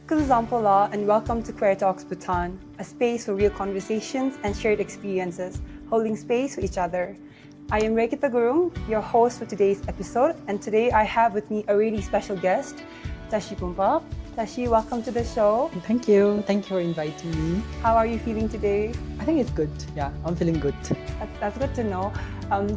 Kuzampala and welcome to Queer Talks Bhutan, a space for real conversations and shared experiences, holding space for each other. I am Regita Gurung, your host for today's episode, and today I have with me a really special guest, Tashi Bumpa. Tashi, welcome to the show. Thank you. Thank you for inviting me. How are you feeling today? I think it's good. Yeah, I'm feeling good. That's good to know.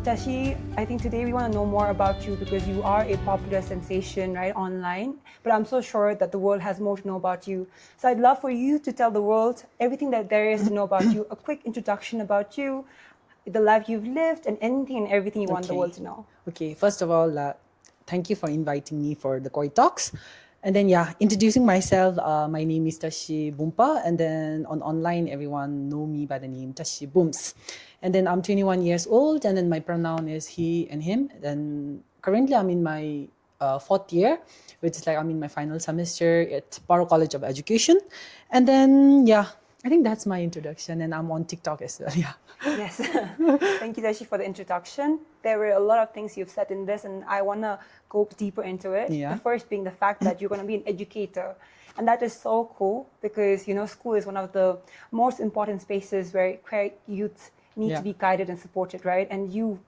Tashi, I think today we want to know more about you because you are a popular sensation, right, online. But I'm so sure that the world has more to know about you. So I'd love for you to tell the world everything that there is to know about you, a quick introduction about you, the life you've lived, and anything and everything you want the world to know. Okay, first of all, thank you for inviting me for the Queer Talks. And then, introducing myself, my name is Tashi Bumpa. And then on online, everyone know me by the name Tashi Bumps. And then I'm 21 years old, and then my pronoun is he and him. Then currently I'm in my fourth year, which is like I'm in my final semester at Paro College of Education. And then, I think that's my introduction, and I'm on TikTok as well, Yes. Thank you, Tashi, for the introduction. There were a lot of things you've said in this, and I want to go deeper into it. Yeah. The first being the fact that you're going to be an educator. And that is so cool because, school is one of the most important spaces where queer youth need to be guided and supported, right? And you,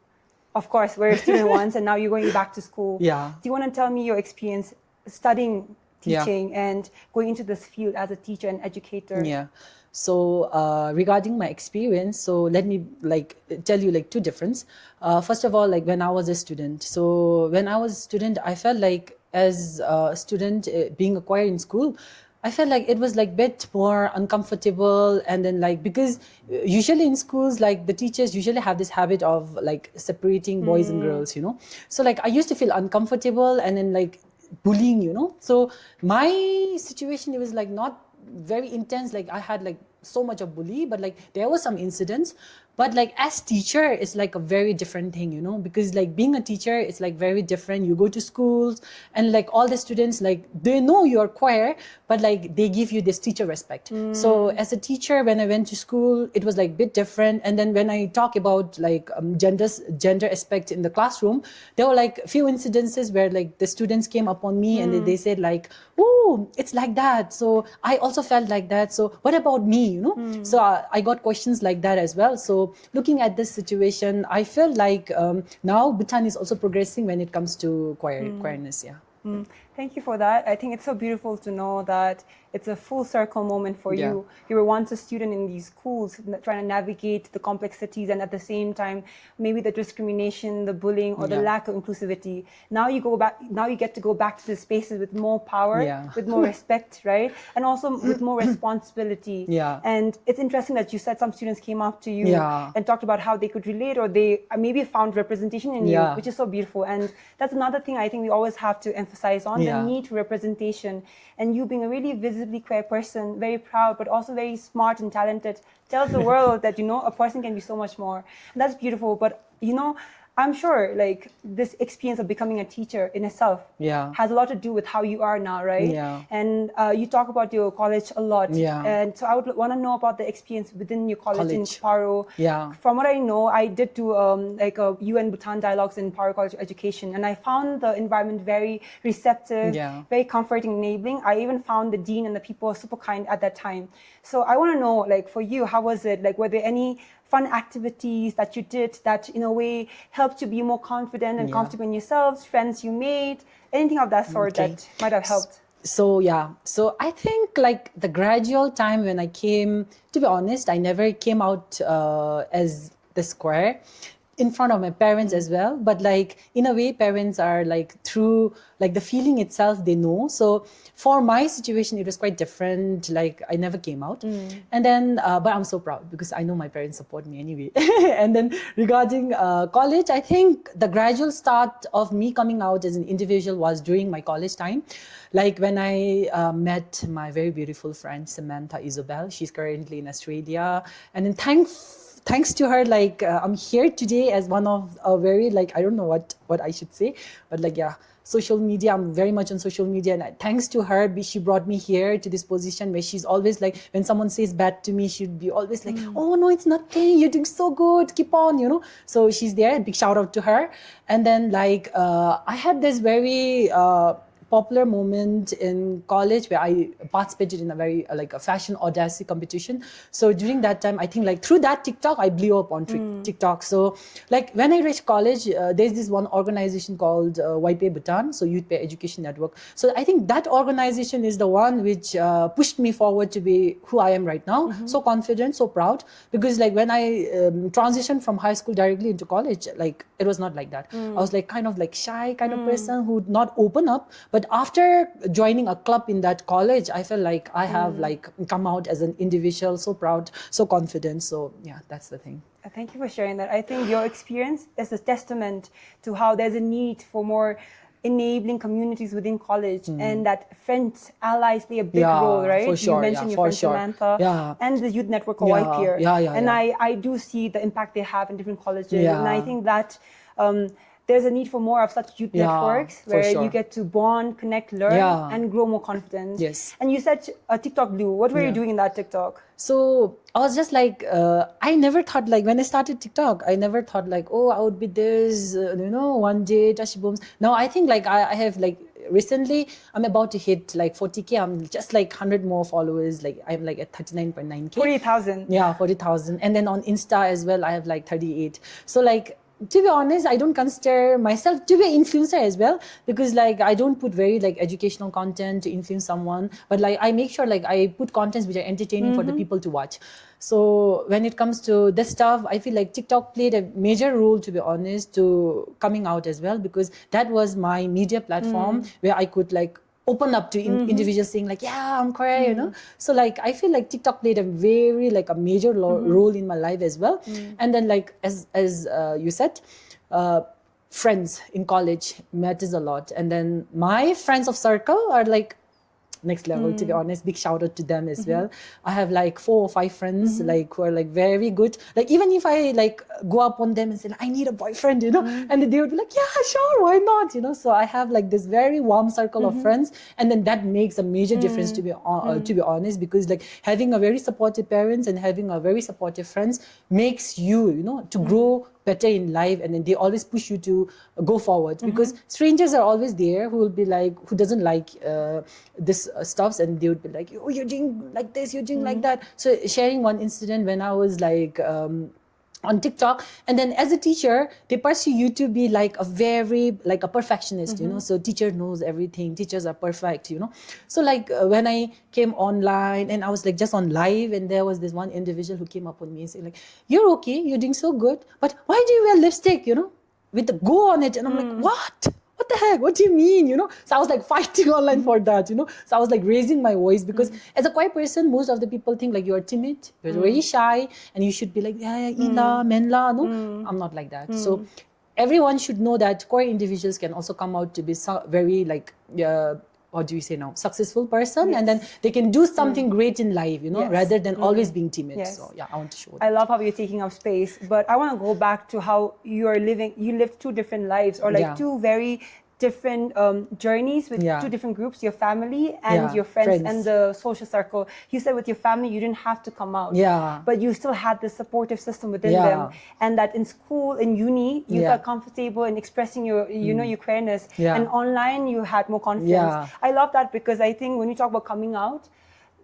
of course, were a student once, and now you're going back to school. Yeah. Do you want to tell me your experience studying teaching and going into this field as a teacher and educator? Yeah. So regarding my experience, so let me tell you two difference. First of all, when I was a student. So when I was a student, I felt like as a student being a queer in school, I felt like it was bit more uncomfortable, and then because usually in schools the teachers usually have this habit of separating boys and girls, So I used to feel uncomfortable, and then bullying, So my situation, it was not very intense. I had so much of bully, but there was some incidents. But as teacher, it's a very different thing, because being a teacher, it's very different. You go to schools and all the students, they know you're queer, but they give you this teacher respect. So as a teacher, when I went to school, it was bit different. And then when I talk about gender aspect in the classroom, there were few incidences where the students came upon me and they said oh, it's like that. So I also felt like that. So what about me, So I got questions like that as well. So looking at this situation, I feel now Bhutan is also progressing when it comes to queerness. Thank you for that. I think it's so beautiful to know that it's a full circle moment for you. You were once a student in these schools trying to navigate the complexities and at the same time, maybe the discrimination, the bullying, or the lack of inclusivity. Now you go back. Now you get to go back to the spaces with more power, with more respect, right? And also with more responsibility. And it's interesting that you said some students came up to you and talked about how they could relate, or they maybe found representation in you, which is so beautiful. And that's another thing I think we always have to emphasize on, the need for representation. And you being a really visibly queer person, very proud, but also very smart and talented, tells the world that, a person can be so much more. And that's beautiful. But, I'm sure this experience of becoming a teacher in itself has a lot to do with how you are now, right? And you talk about your college a lot. And so I would want to know about the experience within your college. In Paro. From what I know, I did do a UN Bhutan dialogues in Paro College of Education, and I found the environment very receptive, very comforting, enabling. I even found the dean and the people super kind at that time. So I want to know, for you, how was it? Were there any fun activities that you did that in a way helped you be more confident and comfortable in yourselves, friends you made, anything of that sort that might have helped? So I think the gradual time when I came, to be honest, I never came out as the square in front of my parents as well, but in a way parents are through the feeling itself, they know. So for my situation, it was quite different. I never came out. And then but I'm so proud because I know my parents support me anyway. And then regarding college, I think the gradual start of me coming out as an individual was during my college time. When I met my very beautiful friend Samantha Isabel. She's currently in Australia, and then thanks to her, I'm here today as one of a very I don't know what I should say, but social media, I'm very much on social media, and thanks to her, she brought me here to this position where she's always when someone says bad to me, she'd be always oh no, it's nothing, you're doing so good, keep on, So she's there, big shout out to her. And then I had this very popular moment in college where I participated in a very like a fashion audacity competition. So during that time, I think like through that TikTok, I blew up on TikTok. So like when I reached college, there's this one organization called YPA Bhutan, so Youth Peer Education Network. So I think that organization is the one which pushed me forward to be who I am right now. So confident, so proud, because like when I transitioned from high school directly into college, like it was not like that. I was like kind of like shy kind of person who would not open up. But after joining a club in that college, I felt like I have like come out as an individual, so proud, so confident. So yeah, that's the thing. Thank you for sharing that. I think your experience is a testament to how there's a need for more enabling communities within college, and that friends, allies play a big role, right? For sure, you mentioned your friend Samantha and the youth network of YPR. And I do see the impact they have in different colleges. And I think that there's a need for more of such youth networks where you get to bond, connect, learn, and grow more confident. Yes. And you said TikTok Blue. What were you doing in that TikTok? So I was just like, I never thought like when I started TikTok, I never thought like, oh, I would be this, one day, Tashi Bumps. Now I think like I have like recently, I'm about to hit like 40K. I'm just like 100 more followers. Like I'm like at 39.9K. 40,000. Yeah, 40,000. And then on Insta as well, I have like 38. So like, to be honest, I don't consider myself to be an influencer as well, because like I don't put very like educational content to influence someone, but like I make sure like I put contents which are entertaining for the people to watch. So when it comes to this stuff, I feel like TikTok played a major role, to be honest, to coming out as well, because that was my media platform where I could like open up to individuals saying like, yeah, I'm queer, So like, I feel like TikTok played a very like a major role in my life as well. And then like, as you said, friends in college matters a lot. And then my friends of circle are like next level, to be honest. Big shout out to them as well. I have like 4 or 5 friends like who are like very good. Like even if I like go up on them and say like, I need a boyfriend, and they would be like, yeah, sure, why not, So I have like this very warm circle of friends, and then that makes a major difference, to be honest, because like having a very supportive parents and having a very supportive friends makes you, to grow better in life, and then they always push you to go forward, because strangers are always there who will be like, who doesn't like this stuffs, and they would be like, oh, you're doing like this, you're doing like that. So sharing one incident when I was like on TikTok, and then as a teacher, they pursue you to be like a very like a perfectionist, so teacher knows everything, teachers are perfect, So like when I came online and I was like just on live, and there was this one individual who came up on me and said like, you're okay, you're doing so good, but why do you wear lipstick, with the go on it? And I'm like, what the heck? What do you mean? So I was like fighting online for that, So I was like raising my voice, because as a quiet person, most of the people think like you're timid, you're very shy, and you should be like, yeah, ila, menla. No, I'm not like that. So everyone should know that queer individuals can also come out to be very like, what do you say now, successful person, and then they can do something great in life, rather than always being timid. So yeah, I want to show that. I love how you're taking up space, but I want to go back to how you lived 2 different lives, or like 2 very different journeys with 2 different groups, your family and your friends and the social circle. You said with your family, you didn't have to come out, but you still had this supportive system within them, and that in school, in uni, you felt comfortable in expressing your, your queerness, and online you had more confidence. I love that, because I think when you talk about coming out,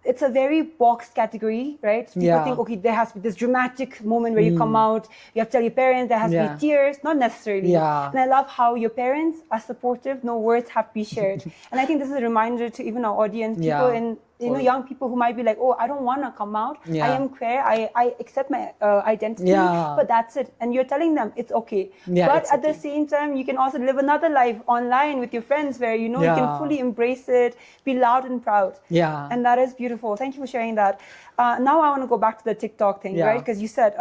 it's a very boxed category, right? People think, okay, there has to be this dramatic moment where you come out, you have to tell your parents, there has to be tears, not necessarily. And I love how your parents are supportive, no words have to be shared. And I think this is a reminder to even our audience, people in young people who might be like, oh, I don't want to come out. I am queer. I accept my identity, but that's it. And you're telling them it's okay. But at the same time, you can also live another life online with your friends where, you can fully embrace it, be loud and proud. And that is beautiful. Thank you for sharing that. Now I want to go back to the TikTok thing, right? Because you said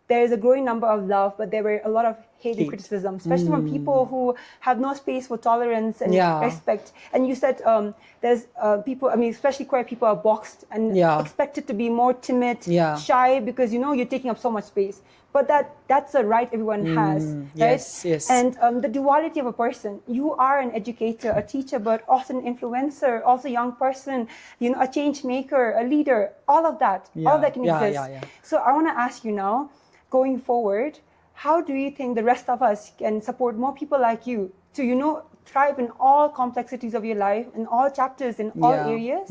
there is a growing number of love, but there were a lot of hate and criticism, especially from people who have no space for tolerance and respect. And you said there's people, especially queer people are boxed and expected to be more timid, shy, because, you're taking up so much space. But that's a right everyone has, right? Yes. And the duality of a person, you are an educator, a teacher, but also an influencer, also a young person, a change maker, a leader, all of that can exist. So I want to ask you now, going forward, how do you think the rest of us can support more people like you to, thrive in all complexities of your life, in all chapters, in all areas.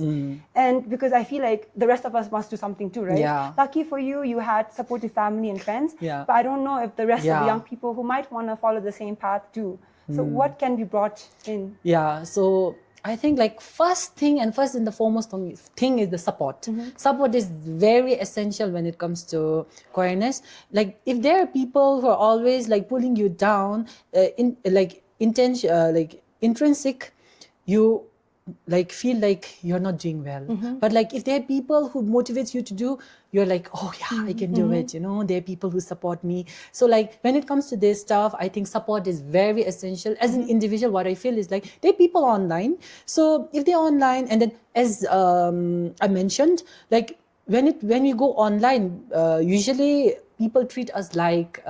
And because I feel like the rest of us must do something too, right? Yeah. Lucky for you, you had supportive family and friends. Yeah. But I don't know if the rest of the young people who might want to follow the same path do. So what can be brought in? Yeah, so I think like first and the foremost thing is the support. Support is very essential when it comes to queerness. Like if there are people who are always like pulling you down, intrinsic, you like feel like you're not doing well. But like if there are people who motivates you to do, you're like, oh yeah, I can do it. You know, there are people who support me. So like when it comes to this stuff, I think support is very essential. As an individual, what I feel is like there are people online. So if they're online, and then as I mentioned, like when you go online, usually people treat us like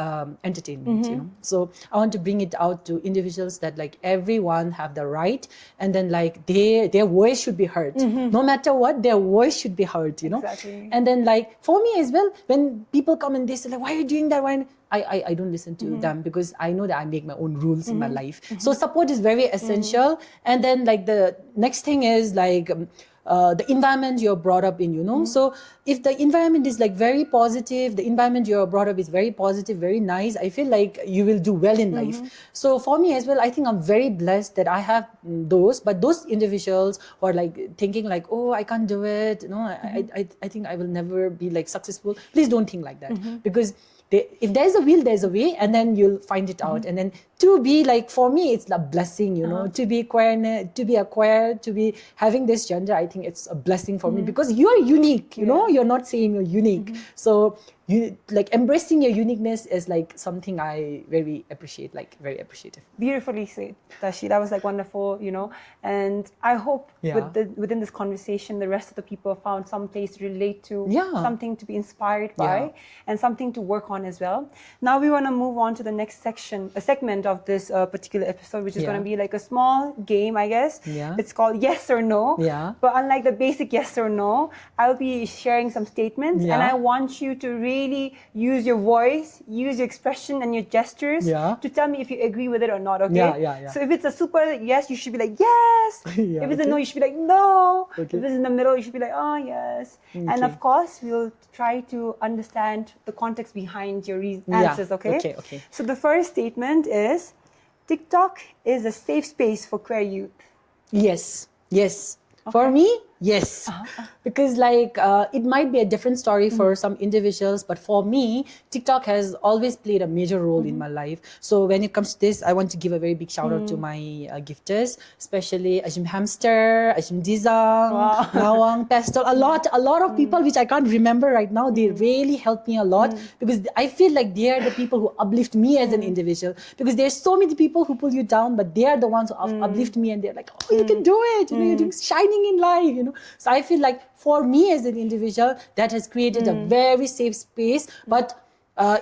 entertainment, you know. So I want to bring it out to individuals that like everyone have the right, and then like their voice should be heard. No matter what, their voice should be heard, you know. Exactly. And then like for me as well, when people come and they say like, why are you doing that? Why? I don't listen to them because I know that I make my own rules in my life. So support is very essential. And then like the next thing is like the environment you're brought up in, you know. So if the environment is like very positive, the environment you're brought up is very positive, very nice, I feel like you will do well in life. So for me as well, I think I'm very blessed that I have those. But those individuals who are like thinking like, oh, I can't do it, you know, I think I will never be like successful. Please don't think like that, because if there's a will, there's a way, and then you'll find it out. And then to be like, for me, it's a blessing, you know, to be queer, to be a queer, to be having this gender. I think it's a blessing for me because you're unique, you know, you're not saying you're unique. So you like embracing your uniqueness is like something I very appreciate, like very appreciative. Beautifully said, Tashi. That was like wonderful, you know. And I hope within this conversation, the rest of the people found some place to relate to, something to be inspired by, and something to work on as well. Now we want to move on to the next segment of this particular episode, which is going to be like a small game, I guess. It's called Yes or No. But unlike the basic yes or no, I'll be sharing some statements, and I want you to really use your voice, use your expression and your gestures to tell me if you agree with it or not, okay? So if it's a super yes, you should be like, yes. If it's a no, you should be like, no. If it's in the middle, you should be like, oh, yes. And of course, we'll try to understand the context behind your answers, okay? So the first statement is, TikTok is a safe space for queer youth. Yes. For me, yes. Because like it might be a different story for some individuals, but for me, TikTok has always played a major role in my life. So when it comes to this, I want to give a very big shout out to my gifters, especially Ajim Hamster, Ajim Dizang, Nawang, Pastel, a lot of people which I can't remember right now. They really helped me a lot because I feel like they are the people who uplift me as an individual, because there's so many people who pull you down, but they are the ones who uplift me, and they're like, oh, you can do it, you know, you're doing shining in life, you know. So I feel like for me as an individual, that has created a very safe space. But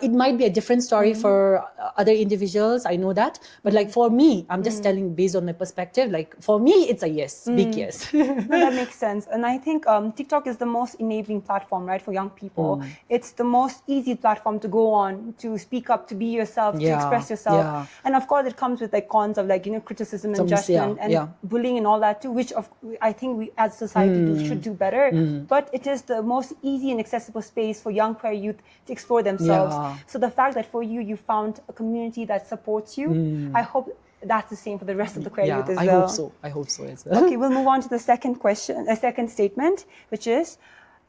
it might be a different story for other individuals, I know that. But like for me, I'm just telling based on my perspective, like for me, it's a yes, big yes. No, that makes sense. And I think TikTok is the most enabling platform, right, for young people. It's the most easy platform to go on, to speak up, to be yourself, to express yourself. And of course, it comes with like cons of like, you know, criticism and judgment and bullying and all that too, which I think we as a society should do better. But it is the most easy and accessible space for young queer youth to explore themselves. So the fact that for you second a community that supports you, I hope that's the same for the rest of the queer youth as well. I hope so as well. Okay, we'll move on to the second statement, which is,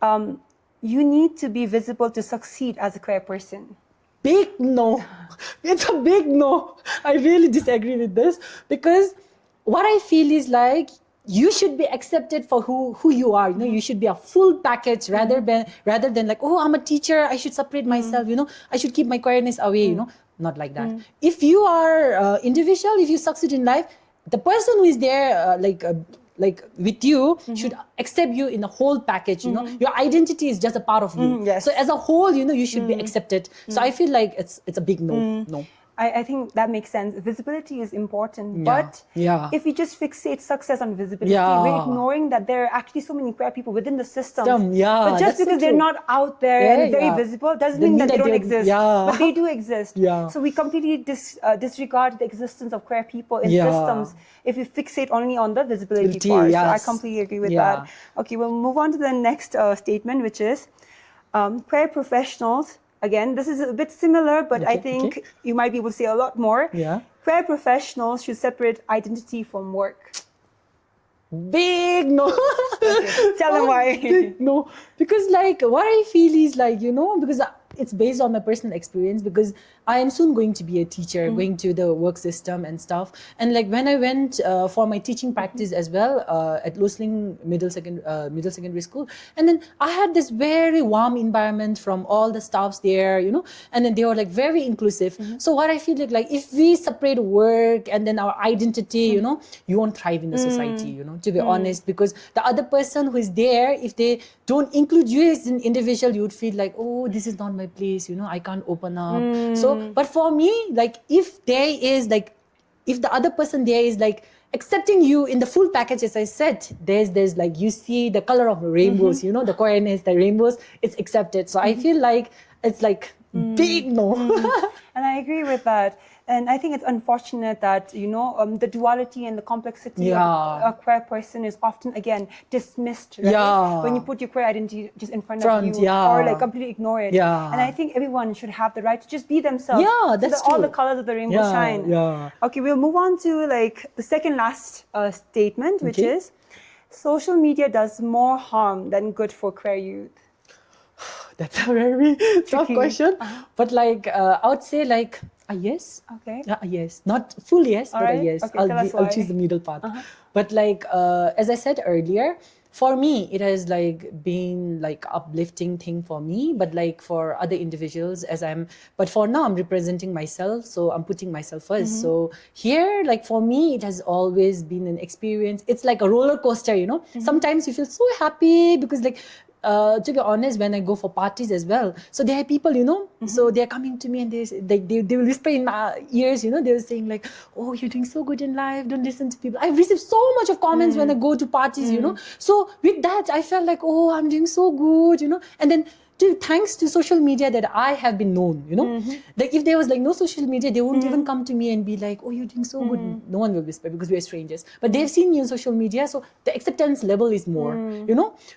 you need to be visible to succeed as a queer person. Big no. It's a big no. I really disagree with this, because what I feel is like, you should be accepted for who you are. You know, you should be a full package rather than like, oh, I'm a teacher, I should separate myself, you know, I should keep my queerness away, you know. Not like that. If you are individual, if you succeed in life, the person who is there like with you should accept you in the whole package, you know. Your identity is just a part of you. So as a whole, you know, you should be accepted. So I feel like it's a big no. I think that makes sense. Visibility is important, but if we just fixate success on visibility, we're ignoring that there are actually so many queer people within the system. But just because they're not out there and very visible doesn't mean that they don't exist. But they do exist. So we completely disregard the existence of queer people in systems if we fixate only on the visibility part. So I completely agree with that. Okay, we'll move on to the next statement, which is queer professionals. Again, this is a bit similar, but I think you might be able to say a lot more. Queer professionals should separate identity from work. Big no. Tell them why. Big no. Because like what I feel is like, because it's based on my personal experience, because I am soon going to be a teacher, going to the work system and stuff. And like when I went for my teaching practice as well at Losling Middle Secondary School, and then I had this very warm environment from all the staffs there, and then they were like very inclusive. So what I feel like if we separate work and then our identity, you won't thrive in the society, to be honest, because the other person who is there, if they don't include you as an individual, you would feel like, oh, this is not my place, I can't open up. So, but for me, like if the other person there is like accepting you in the full package, as I said, there's like, you see the color of the rainbows, the queerness, the rainbows, it's accepted. So I feel like it's like big no. And I agree with that. And I think it's unfortunate that, the duality and the complexity of a queer person is often, again, dismissed, right? When you put your queer identity just in front of you or like completely ignore it. And I think everyone should have the right to just be themselves. Yeah, that's so that all the colors of the rainbow shine. Okay, we'll move on to like the second last statement, which is social media does more harm than good for queer youth. That's a very tough question. But like, I would say like, yes. Okay. Yes. Not full yes, but a yes. Okay, I'll choose the middle part. But like, as I said earlier, for me, it has like been like uplifting thing for me, but like for other individuals but for now I'm representing myself. So I'm putting myself first. So here, like for me, it has always been an experience. It's like a roller coaster, Sometimes you feel so happy because like, to be honest, when I go for parties as well, so there are people, so they're coming to me and they will whisper in my ears, they were saying like, oh, you're doing so good in life, don't listen to people. I've received so much of comments when I go to parties, So with that, I felt like, oh, I'm doing so good, and then thanks to social media that I have been known, Like if there was like no social media, they wouldn't even come to me and be like, oh, you're doing so good. No one will whisper because we're strangers. But they've seen me on social media, so the acceptance level is more,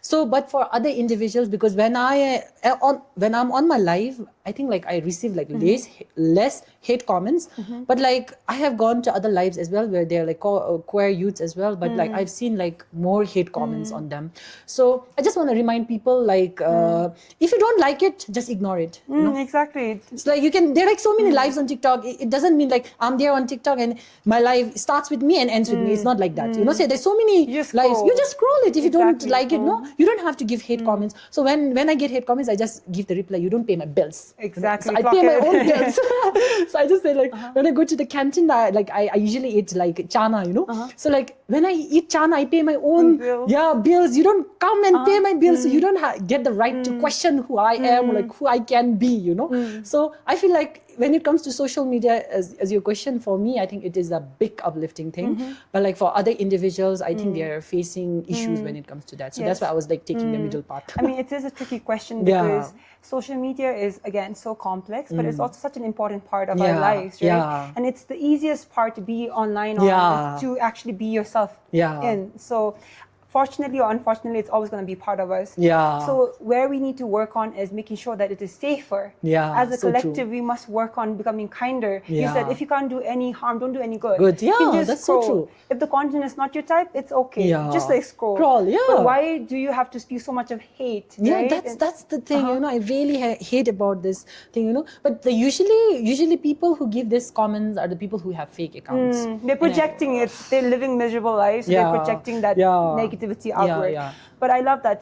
So, but for other individuals, because when I'm on my live, I think like I receive like less hate comments, but like I have gone to other lives as well where they're like queer youths as well, but like I've seen like more hate comments on them. So I just want to remind people like if you don't like it, just ignore it. Exactly. It's like there are like so many lives on TikTok. It doesn't mean like I'm there on TikTok and my live starts with me and ends with me. It's not like that. Say there's so many lives. You just scroll it. If you don't like it, you don't have to give hate comments. So when I get hate comments, I just give the reply, you don't pay my bills. Exactly. So I pay my own bills. So I just say like when I go to the canteen, I usually eat like chana, So like when I eat chana, I pay my own bills. You don't come and pay my bills, so you don't get the right to question who I am, or like who I can be, So I feel like when it comes to social media, as your question, for me, I think it is a big uplifting thing. But like for other individuals, I think they are facing issues when it comes to that. So that's why I was like taking the middle part. I mean, it is a tricky question because social media is, again, so complex, but it's also such an important part of our lives, right? And it's the easiest part to be online to actually be yourself in. So fortunately or unfortunately, it's always going to be part of us. So where we need to work on is making sure that it is safer. As a collective, we must work on becoming kinder. You said if you can't do any harm, don't do any good. You can just that's scroll. so true. If the content is not your type, it's okay. Just like scroll. But why do you have to spew so much of hate? Right? That's the thing. I really hate about this thing. But usually people who give these comments are the people who have fake accounts. They're projecting it. They're living miserable lives. So they're projecting that negativity outward. But I love that,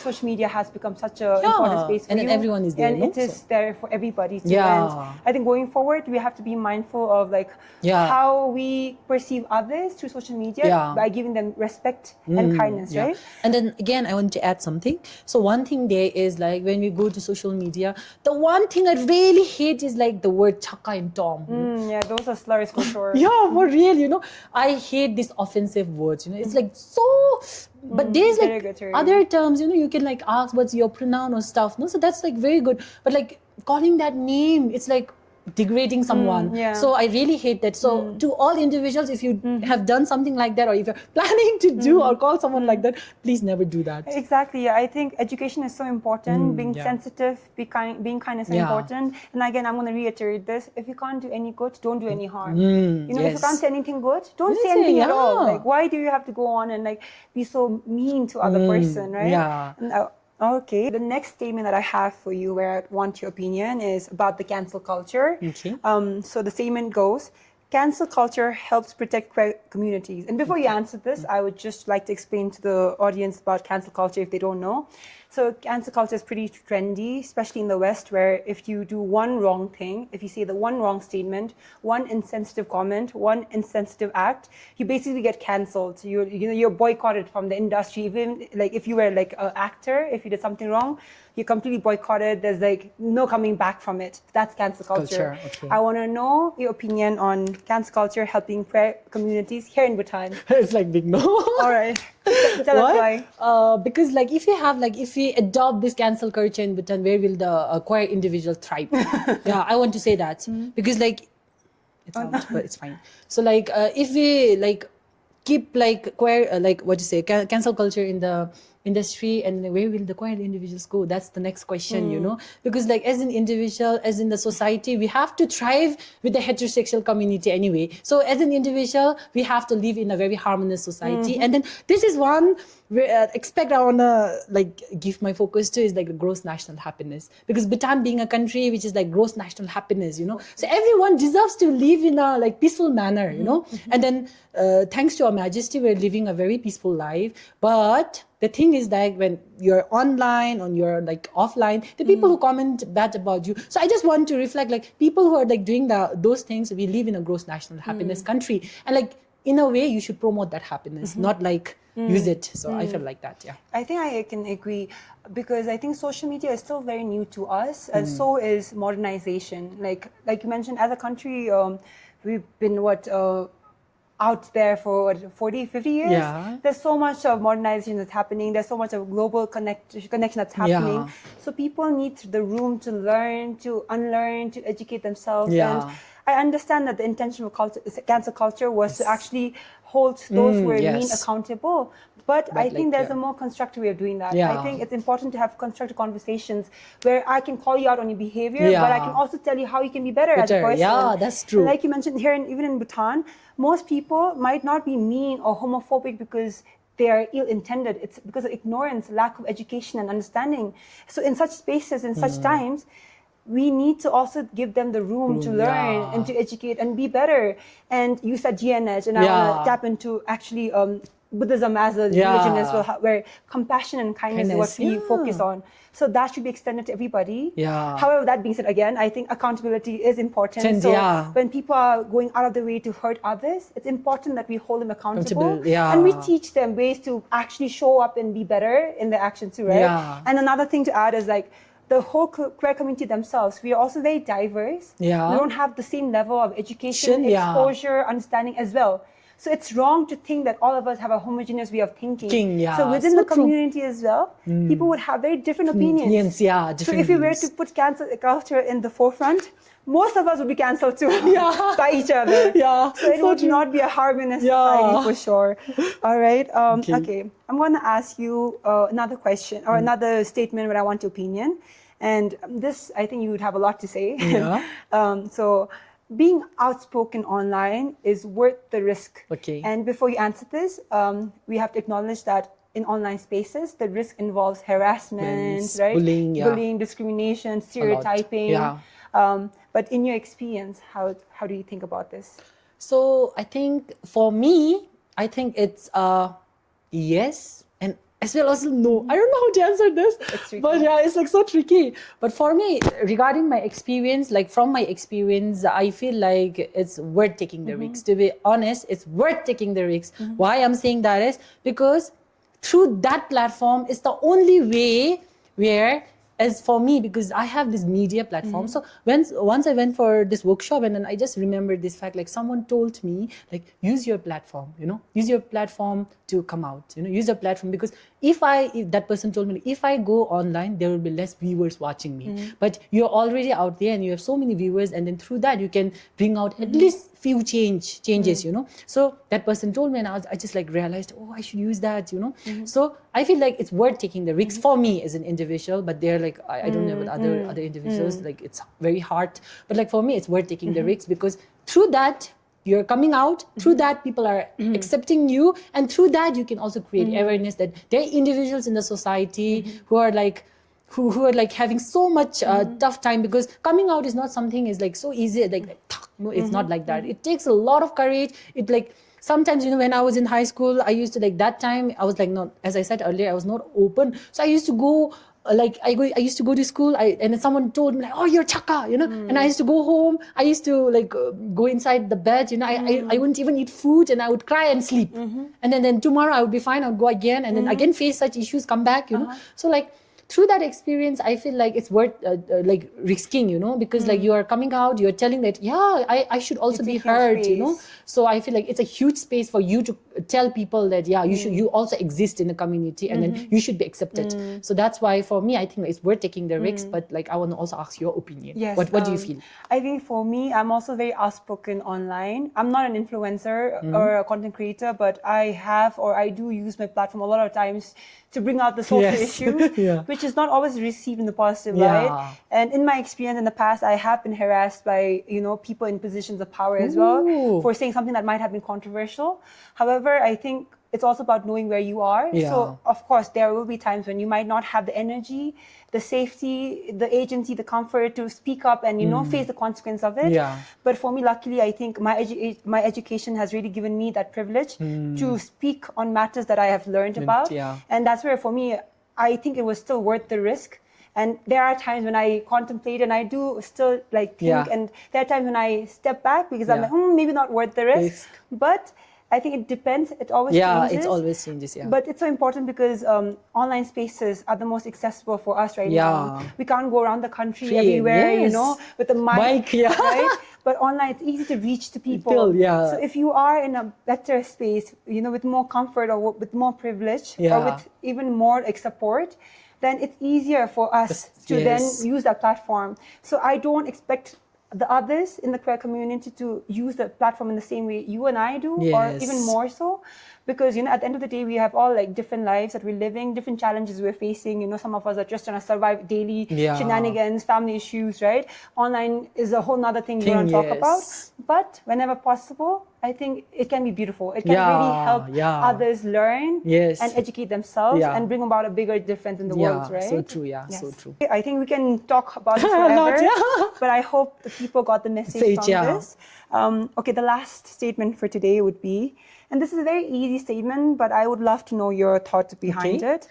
social media has become such an important space for and you. then everyone is there, and no? it is there for everybody too. Yeah. And I think going forward, we have to be mindful of how we perceive others through social media by giving them respect and kindness, right? And then again, I want to add something. So one thing there is like when we go to social media, the one thing I really hate is like the word chaka and tom. Yeah, those are slurs for sure. Yeah, for real, I hate these offensive words, it's like so, but there's like derogatory. other terms, you can like ask what's your pronoun or stuff, no? So that's like very good. But like calling that name, it's like degrading someone. So I really hate that. So to all individuals, if you have done something like that, or if you're planning to do or call someone like that, please never do that. Exactly. I think education is so important. Being sensitive, being kind is so important. And again, I'm going to reiterate this: if you can't do any good, don't do any harm. If you can't say anything good, don't say anything at all. Like, why do you have to go on and like be so mean to other person, right? And, okay. The next statement that I have for you, where I want your opinion, is about the cancel culture. Okay. So the statement goes: cancel culture helps protect queer communities. And before you answer this, I would just like to explain to the audience about cancel culture if they don't know. So cancel culture is pretty trendy, especially in the West, where if you do one wrong thing, if you say the one wrong statement, one insensitive comment, one insensitive act, you basically get cancelled. You're boycotted from the industry. Even like if you were like an actor, if you did something wrong, you're completely boycotted. There's like no coming back from it. That's cancel culture. Okay. I want to know your opinion on cancel culture helping queer communities here in Bhutan. It's like big no. All right. Tell us why. Because like if we adopt this cancel culture in Bhutan, where will the queer individual thrive? I want to say that because like it's out, but it's fine. So like if we like keep like queer cancel culture in the industry, and where will the queer individuals go? That's the next question, because like as an individual, as in the society, we have to thrive with the heterosexual community anyway. So as an individual, we have to live in a very harmonious society. And then this is one aspect I want to like give my focus to, is like the gross national happiness, because Bhutan being a country which is like gross national happiness, so everyone deserves to live in a like peaceful manner, and then thanks to Our Majesty, we're living a very peaceful life. But the thing is that when you're online, or you're like offline, the people who comment bad about you. So I just want to reflect, like people who are like doing those things, we live in a gross national happiness country. And like in a way, you should promote that happiness, not like use it. So I feel like that, I think I can agree, because I think social media is still very new to us, and so is modernization. Like you mentioned, as a country, we've been out there for 40, 50 years. There's so much of modernization that's happening. There's so much of global connection that's happening. So people need the room to learn, to unlearn, to educate themselves. And I understand that the intention of cancel culture was to actually hold those who are mean accountable. But I think there's a more constructive way of doing that. I think it's important to have constructive conversations where I can call you out on your behavior, but I can also tell you how you can be better as a person. Yeah, that's true. And like you mentioned here, even in Bhutan, most people might not be mean or homophobic because they are ill-intended. It's because of ignorance, lack of education and understanding. So in such spaces, in such times, we need to also give them the room to learn and to educate and be better. And you said GNH, and I want to tap into actually Buddhism as a religion as well, where compassion and kindness is what we focus on. So that should be extended to everybody. However, that being said, again, I think accountability is important. So when people are going out of the way to hurt others, it's important that we hold them accountable. And we teach them ways to actually show up and be better in their actions too, right? And another thing to add is like, the whole queer community themselves, we are also very diverse. We don't have the same level of education, exposure, understanding as well. So it's wrong to think that all of us have a homogeneous way of thinking. So within the community as well, people would have very different opinions. So if we were to put cancel culture in the forefront, most of us would be cancelled too by each other. So it would not be a harmonious society for sure. All right. Okay. I'm going to ask you another question or another statement where I want your opinion. And this, I think you would have a lot to say. So being outspoken online is worth the risk. And before you answer this, we have to acknowledge that in online spaces, the risk involves harassment, right? Bullying, discrimination, stereotyping. But in your experience, how do you think about this? So I think for me, I think it's yes and as well as no. I don't know how to answer this, but yeah, it's like so tricky. But for me, regarding my experience, like from my experience, I feel like it's worth taking the risks. To be honest, it's worth taking the risks. Why I'm saying that is because through that platform is the only way where, as for me, because I have this media platform. So once I went for this workshop, and then I just remembered this fact, like someone told me, like, use your platform, use your platform to come out, use your platform, because if that person told me, if I go online, there will be less viewers watching me. But you're already out there and you have so many viewers, and then through that you can bring out at least few changes, So that person told me, and I just like realized, oh, I should use that, So I feel like it's worth taking the risks for me as an individual, but they're like, I don't know about other individuals, like it's very hard. But like for me, it's worth taking the risks, because through that, you're coming out, through that people are accepting you, and through that you can also create awareness that there are individuals in the society who are like, who are like having so much tough time, because coming out is not something is like so easy, like no, it's not like that. It takes a lot of courage. It like sometimes, when I was in high school, I used to like that time, I was like not, as I said earlier, I was not open. So I used to go I used to go to school, and then someone told me like, oh, you're chaka, and I used to go home. I used to like go inside the bed, I wouldn't even eat food, and I would cry and sleep. And then tomorrow I would be fine. I would go again, and then again face such issues, come back, So like through that experience, I feel like it's worth like risking, because like you are coming out, you're telling that, yeah, I should also be heard, So I feel like it's a huge space for you to tell people that, yeah, you also exist in the community, and then you should be accepted. So that's why for me, I think it's worth taking the risk. But like, I want to also ask your opinion. Yes, What do you feel? I think for me, I'm also very outspoken online. I'm not an influencer or a content creator, but I do use my platform a lot of times to bring out the social issues, which is not always received in the positive light. And in my experience in the past, I have been harassed by, people in positions of power as well for saying something that might have been controversial. However, I think it's also about knowing where you are. So, of course, there will be times when you might not have the energy, the safety, the agency, the comfort to speak up and, face the consequence of it. But for me, luckily, I think my education has really given me that privilege to speak on matters that I have learned about. And that's where, for me, I think it was still worth the risk. And there are times when I contemplate, and I do still like think, and there are times when I step back because I'm like, maybe not worth the risk. But I think it depends. It always changes. Yeah, it always changes, But it's so important because online spaces are the most accessible for us right now. We can't go around the country everywhere, with a mic, right? But online, it's easy to reach to people. So if you are in a better space, with more comfort or with more privilege or with even more like support, then it's easier for us to then use that platform. So I don't expect the others in the queer community to use the platform in the same way you and I do, or even more so. Because, at the end of the day, we have all like different lives that we're living, different challenges we're facing. Some of us are just trying to survive daily shenanigans, family issues, right? Online is a whole nother thing we want to talk about. But whenever possible, I think it can be beautiful. It can really help others learn and educate themselves and bring about a bigger difference in the world, right? So true, so true. I think we can talk about this forever, but I hope the people got the message from this. Okay, the last statement for today would be, and this is a very easy statement, but I would love to know your thoughts behind it.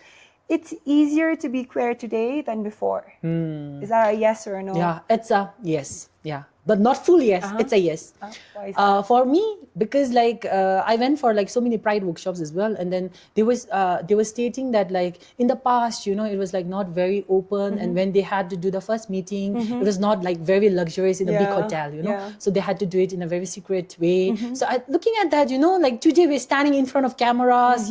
It's easier to be queer today than before. Is that a yes or a no? Yeah, it's a yes. Yeah, but not full yes. It's a yes. Why is that? For me, because like I went for like so many pride workshops as well, and then they were stating that like in the past, it was like not very open, and when they had to do the first meeting, it was not like very luxurious in a big hotel, so they had to do it in a very secret way. So looking at that, like today we're standing in front of cameras,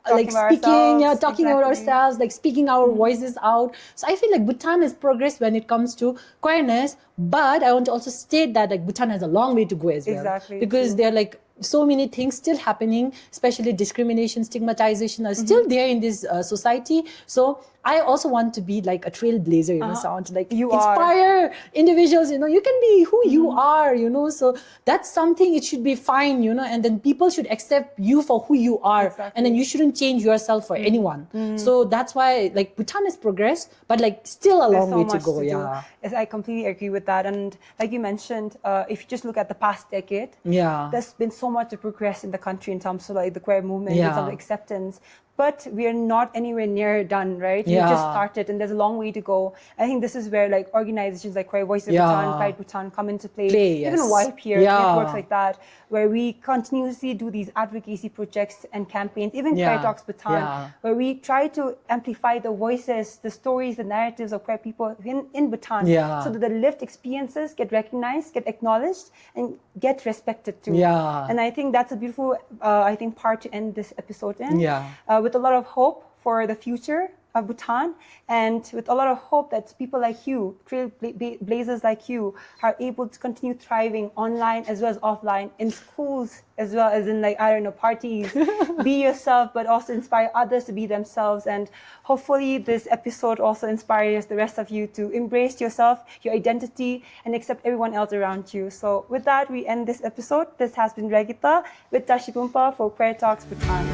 like speaking, talking about ourselves, like speaking our voices out. So I feel like Bhutan has progressed when it comes to queerness, but I want to also state that like Bhutan has a long way to go as well. Because there are like so many things still happening, especially discrimination, stigmatization are still there in this society. So I also want to be like a trailblazer, so I want to like inspire individuals, you can be who you are, so that's something, it should be fine, and then people should accept you for who you are, and then you shouldn't change yourself for anyone. So that's why like Bhutan has progressed, but like still a long way to go. Yes, I completely agree with that. And like you mentioned, if you just look at the past decade, there's been so much to progress in the country in terms of like the queer movement, in terms of acceptance. but we are not anywhere near done, right? We just started and there's a long way to go. I think this is where like organizations like Queer Voices Bhutan, Pride Bhutan come into play. Even Wipe Here, networks like that, where we continuously do these advocacy projects and campaigns, even Queer Talks Bhutan, where we try to amplify the voices, the stories, the narratives of queer people in Bhutan, so that the lived experiences get recognized, get acknowledged, and get respected too. And I think that's a beautiful, part to end this episode in. With a lot of hope for the future of Bhutan, and with a lot of hope that people like you, trailblazers like you, are able to continue thriving online as well as offline, in schools as well as in parties. Be yourself, but also inspire others to be themselves. And hopefully this episode also inspires the rest of you to embrace yourself, your identity, and accept everyone else around you. So with that, we end this episode. This has been Regita with Tashi Bumpa for Queer Talks Bhutan.